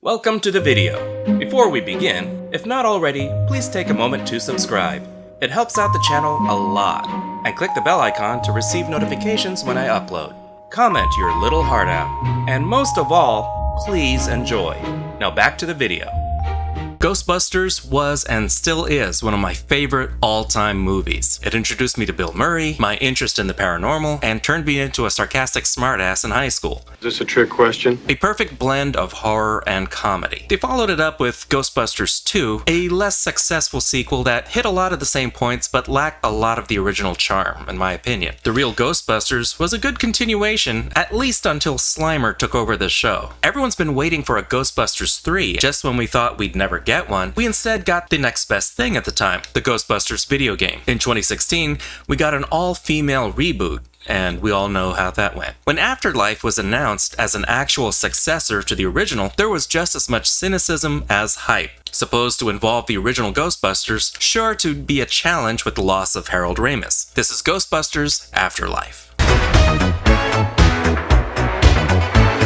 Welcome to the video. Before we begin, if not already, please take a moment to subscribe. It helps out the channel a lot. And click the bell icon to receive notifications when I upload. Comment your little heart out. And most of all, please enjoy. Now back to the video. Ghostbusters was and still is one of my favorite all-time movies. It introduced me to Bill Murray, my interest in the paranormal, and turned me into a sarcastic smartass in high school. Is this a trick question? A perfect blend of horror and comedy. They followed it up with Ghostbusters 2, a less successful sequel that hit a lot of the same points but lacked a lot of the original charm, in my opinion. The real Ghostbusters was a good continuation, at least until Slimer took over the show. Everyone's been waiting for a Ghostbusters 3, just when we thought we'd never get one, we instead got the next best thing at the time, the Ghostbusters video game. In 2016, we got an all-female reboot, and we all know how that went. When Afterlife was announced as an actual successor to the original, there was just as much cynicism as hype. Supposed to involve the original Ghostbusters, sure to be a challenge with the loss of Harold Ramis. This is Ghostbusters Afterlife.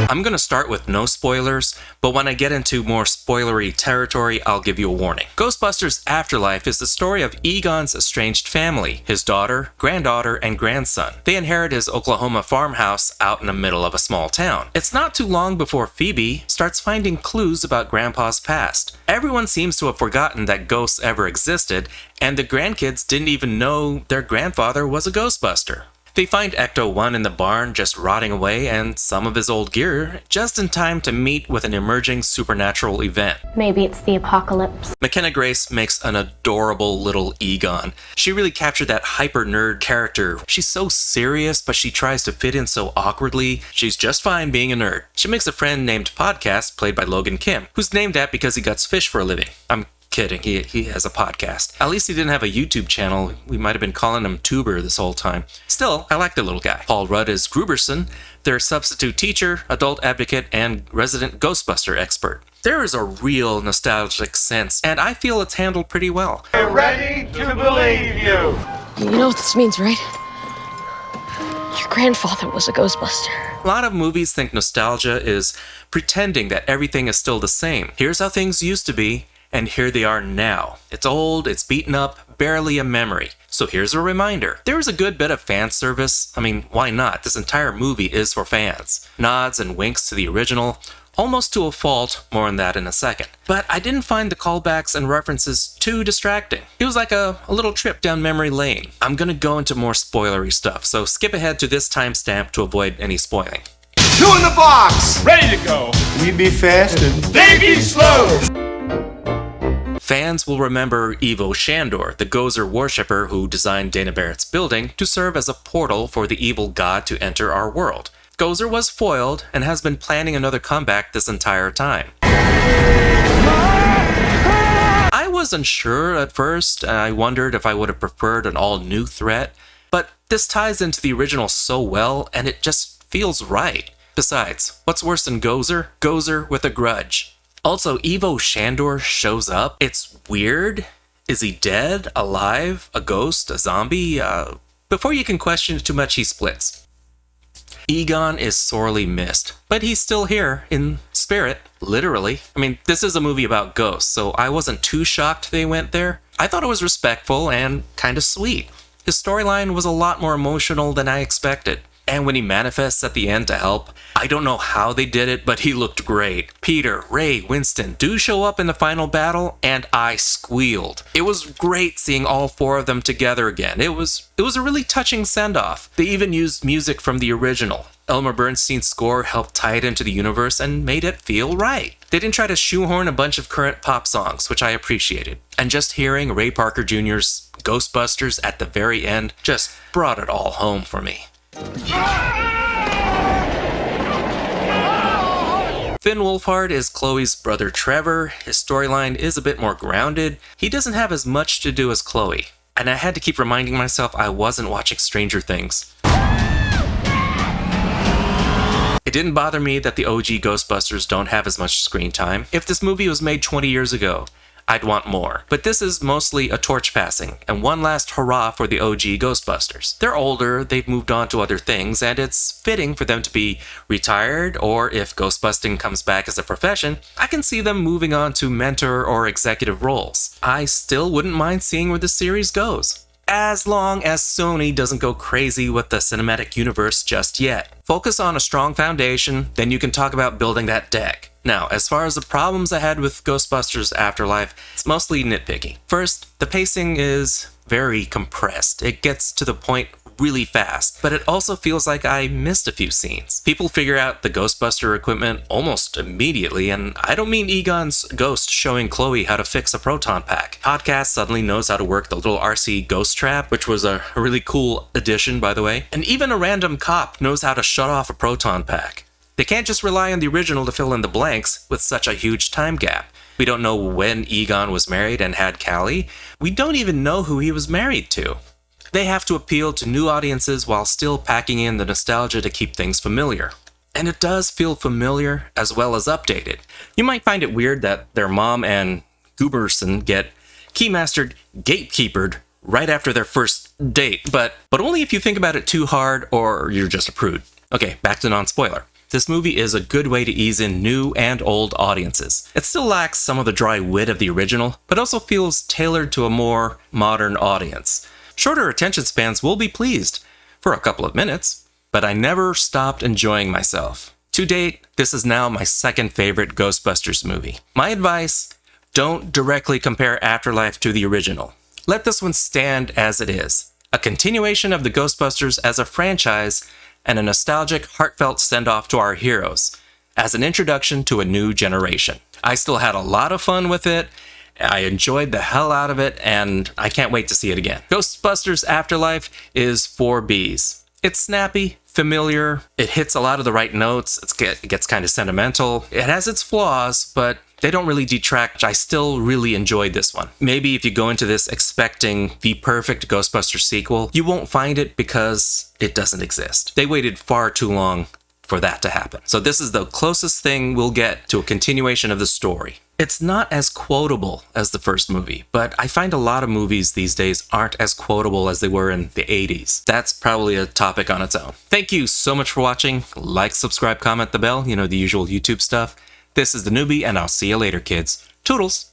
I'm gonna start with no spoilers, but when I get into more spoilery territory, I'll give you a warning. Ghostbusters Afterlife is the story of Egon's estranged family, his daughter, granddaughter, and grandson. They inherit his Oklahoma farmhouse out in the middle of a small town. It's not too long before Phoebe starts finding clues about Grandpa's past. Everyone seems to have forgotten that ghosts ever existed, and the grandkids didn't even know their grandfather was a Ghostbuster. They find Ecto-1 in the barn just rotting away and some of his old gear just in time to meet with an emerging supernatural event. Maybe it's the apocalypse. McKenna Grace makes an adorable little Egon. She really captured that hyper-nerd character. She's so serious, but she tries to fit in so awkwardly. She's just fine being a nerd. She makes a friend named Podcast, played by Logan Kim, who's named that because he guts fish for a living. I'm kidding, he has a podcast. At least he didn't have a YouTube channel. We might have been calling him Tuber this whole time. Still, I like the little guy. Paul Rudd is Gruberson, their substitute teacher, adult advocate, and resident Ghostbuster expert. There is a real nostalgic sense, and I feel it's handled pretty well. We're ready to believe you! You know what this means, right? Your grandfather was a Ghostbuster. A lot of movies think nostalgia is pretending that everything is still the same. Here's how things used to be, and here they are now. It's old, it's beaten up, barely a memory. So here's a reminder. There is a good bit of fan service. I mean, why not? This entire movie is for fans. Nods and winks to the original, almost to a fault, more on that in a second. But I didn't find the callbacks and references too distracting. It was like a little trip down memory lane. I'm gonna go into more spoilery stuff, so skip ahead to this timestamp to avoid any spoiling. 2 in the box! Ready to go. We be fast and they be slow! Fans will remember Ivo Shandor, the Gozer worshipper who designed Dana Barrett's building to serve as a portal for the evil god to enter our world. Gozer was foiled and has been planning another comeback this entire time. I wasn't sure at first, and I wondered if I would have preferred an all-new threat, but this ties into the original so well, and it just feels right. Besides, what's worse than Gozer? Gozer with a grudge. Also, Ivo Shandor shows up. It's weird. Is he dead? Alive? A ghost? A zombie? Before you can question it too much, he splits. Egon is sorely missed, but he's still here, in spirit, literally. I mean, this is a movie about ghosts, so I wasn't too shocked they went there. I thought it was respectful and kinda sweet. His storyline was a lot more emotional than I expected. And when he manifests at the end to help, I don't know how they did it, but he looked great. Peter, Ray, Winston do show up in the final battle, and I squealed. It was great seeing all 4 of them together again. It was a really touching send-off. They even used music from the original. Elmer Bernstein's score helped tie it into the universe and made it feel right. They didn't try to shoehorn a bunch of current pop songs, which I appreciated. And just hearing Ray Parker Jr.'s Ghostbusters at the very end just brought it all home for me. Finn Wolfhard is Chloe's brother Trevor. His storyline is a bit more grounded. He doesn't have as much to do as Chloe. And I had to keep reminding myself I wasn't watching Stranger Things. It didn't bother me that the OG Ghostbusters don't have as much screen time. If this movie was made 20 years ago, I'd want more. But this is mostly a torch passing, and one last hurrah for the OG Ghostbusters. They're older, they've moved on to other things, and it's fitting for them to be retired, or if ghostbusting comes back as a profession, I can see them moving on to mentor or executive roles. I still wouldn't mind seeing where the series goes, as long as Sony doesn't go crazy with the cinematic universe just yet. Focus on a strong foundation, then you can talk about building that deck. Now, as far as the problems I had with Ghostbusters Afterlife, it's mostly nitpicky. First, the pacing is very compressed. It gets to the point really fast, but it also feels like I missed a few scenes. People figure out the Ghostbuster equipment almost immediately, and I don't mean Egon's ghost showing Chloe how to fix a proton pack. Podcast suddenly knows how to work the little RC ghost trap, which was a really cool addition, by the way. And even a random cop knows how to shut off a proton pack. They can't just rely on the original to fill in the blanks with such a huge time gap. We don't know when Egon was married and had Callie. We don't even know who he was married to. They have to appeal to new audiences while still packing in the nostalgia to keep things familiar. And it does feel familiar as well as updated. You might find it weird that their mom and Gooberson get keymastered gatekeepered right after their first date, but only if you think about it too hard or you're just a prude. Okay, back to non-spoiler. This movie is a good way to ease in new and old audiences. It still lacks some of the dry wit of the original, but also feels tailored to a more modern audience. Shorter attention spans will be pleased for a couple of minutes, but I never stopped enjoying myself. To date, this is now my second favorite Ghostbusters movie. My advice, don't directly compare Afterlife to the original. Let this one stand as it is. A continuation of the Ghostbusters as a franchise and a nostalgic, heartfelt send-off to our heroes, as an introduction to a new generation. I still had a lot of fun with it, I enjoyed the hell out of it, and I can't wait to see it again. Ghostbusters Afterlife is 4 Bs. It's snappy, familiar, it hits a lot of the right notes, it gets kind of sentimental, it has its flaws, but they don't really detract. I still really enjoyed this one. Maybe if you go into this expecting the perfect Ghostbusters sequel, you won't find it because it doesn't exist. They waited far too long for that to happen. So this is the closest thing we'll get to a continuation of the story. It's not as quotable as the first movie, but I find a lot of movies these days aren't as quotable as they were in the 80s. That's probably a topic on its own. Thank you so much for watching. Like, subscribe, comment, the bell, the usual YouTube stuff. This is theNewBee, and I'll see you later, kids. Toodles!